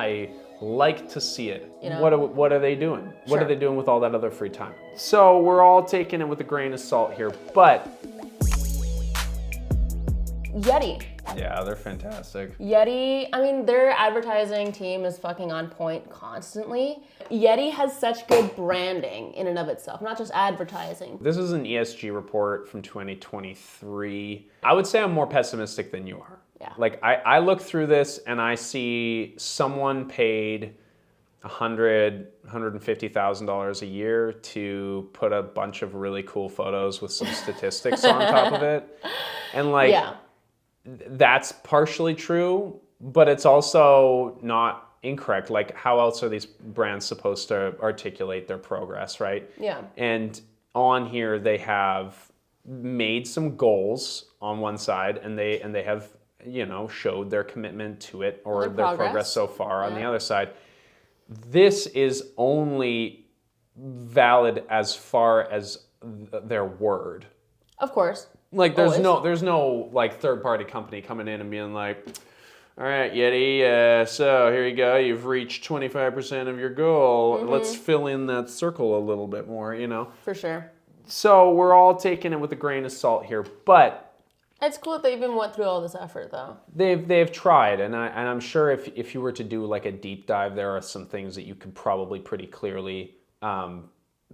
I like to see it. You know? What are they doing? What Sure. are they doing with all that other free time? So we're all taking it with a grain of salt here, but Yeti. yeah, they're fantastic. Yeti, I mean, their advertising team is fucking on point constantly. Yeti has such good branding in and of itself, not just advertising. This is an ESG report from 2023. I would say I'm more pessimistic than you are. Yeah. Like I look through this and I see someone paid $150,000 a year to put a bunch of really cool photos with some statistics on top of it. And like, Yeah. that's partially true, but it's also not incorrect. Like, how else are these brands supposed to articulate their progress, right? Yeah. And on here, they have made some goals on one side, and they have, you know, showed their commitment to it or their progress so far on the other side. This is only valid as far as their word. Of course. Like there's no like third party company coming in and being like, all right, Yeti, so here you go, you've reached 25% of your goal. Let's fill in that circle a little bit more, you know? For sure. So we're all taking it with a grain of salt here, but It's cool that they even went through all this effort though. they've tried, and I'm sure if you were to do like a deep dive, there are some things that you could probably pretty clearly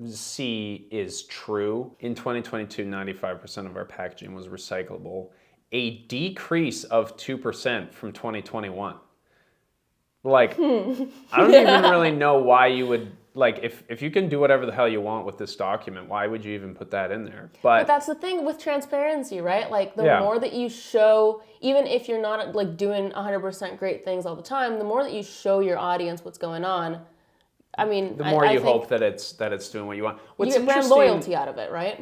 see is true. In 2022, 95% of our packaging was recyclable, a decrease of 2% from 2021. Like, I don't even really know why you would, like, if you can do whatever the hell you want with this document, why would you even put that in there? But that's the thing with transparency, right? Like, the more that you show, even if you're not, like, doing 100% great things all the time, the more that you show your audience what's going on, I mean, the more you hope that it's doing what you want. What's you get brand loyalty out of it, right?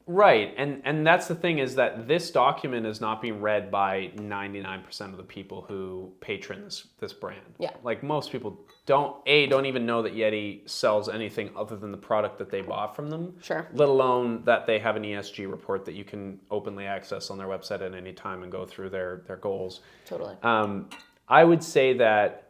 Right, and that's the thing, is that this document is not being read by 99% of the people who patron this brand. Yeah. Like, most people don't even know that Yeti sells anything other than the product that they bought from them. Sure. Let alone that they have an ESG report that you can openly access on their website at any time and go through their goals. Totally. I would say that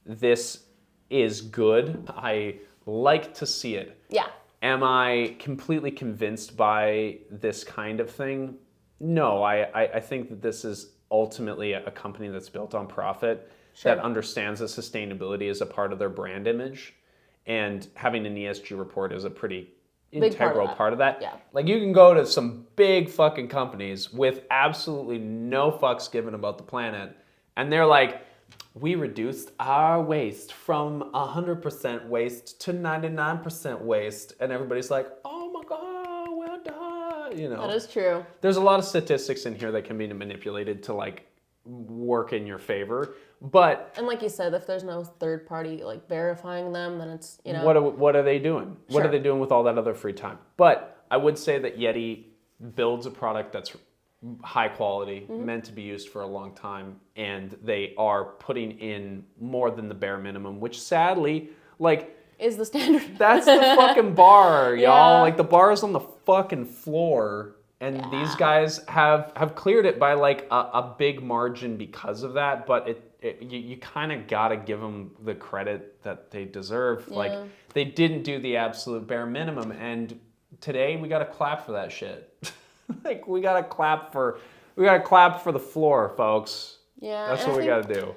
this is good. I like to see it. Yeah. Am I completely convinced by this kind of thing? No, I think that this is ultimately a company that's built on profit, that understands that sustainability is a part of their brand image, and having an ESG report is a pretty integral part of that. Yeah. Like, you can go to some big fucking companies with absolutely no fucks given about the planet, and they're like, we reduced our waste from 100% waste to 99% waste. And everybody's like, oh my God, well done. You know, That is true. there's a lot of statistics in here that can be manipulated to like work in your favor. But And like you said, if there's no third party like verifying them, then it's, you know. what are they doing? What are they doing with all that other free time? But I would say that Yeti builds a product that's high quality, meant to be used for a long time, and they are putting in more than the bare minimum, which sadly, like, is the standard. that's the fucking bar, y'all. Yeah. Like, the bar is on the fucking floor, and these guys have cleared it by like a big margin because of that. But you kind of gotta give them the credit that they deserve. Yeah. Like, they didn't do the absolute bare minimum, and today we gotta clap for that shit. Like, we gotta clap for the floor, folks. Yeah. That's and what I we think gotta do.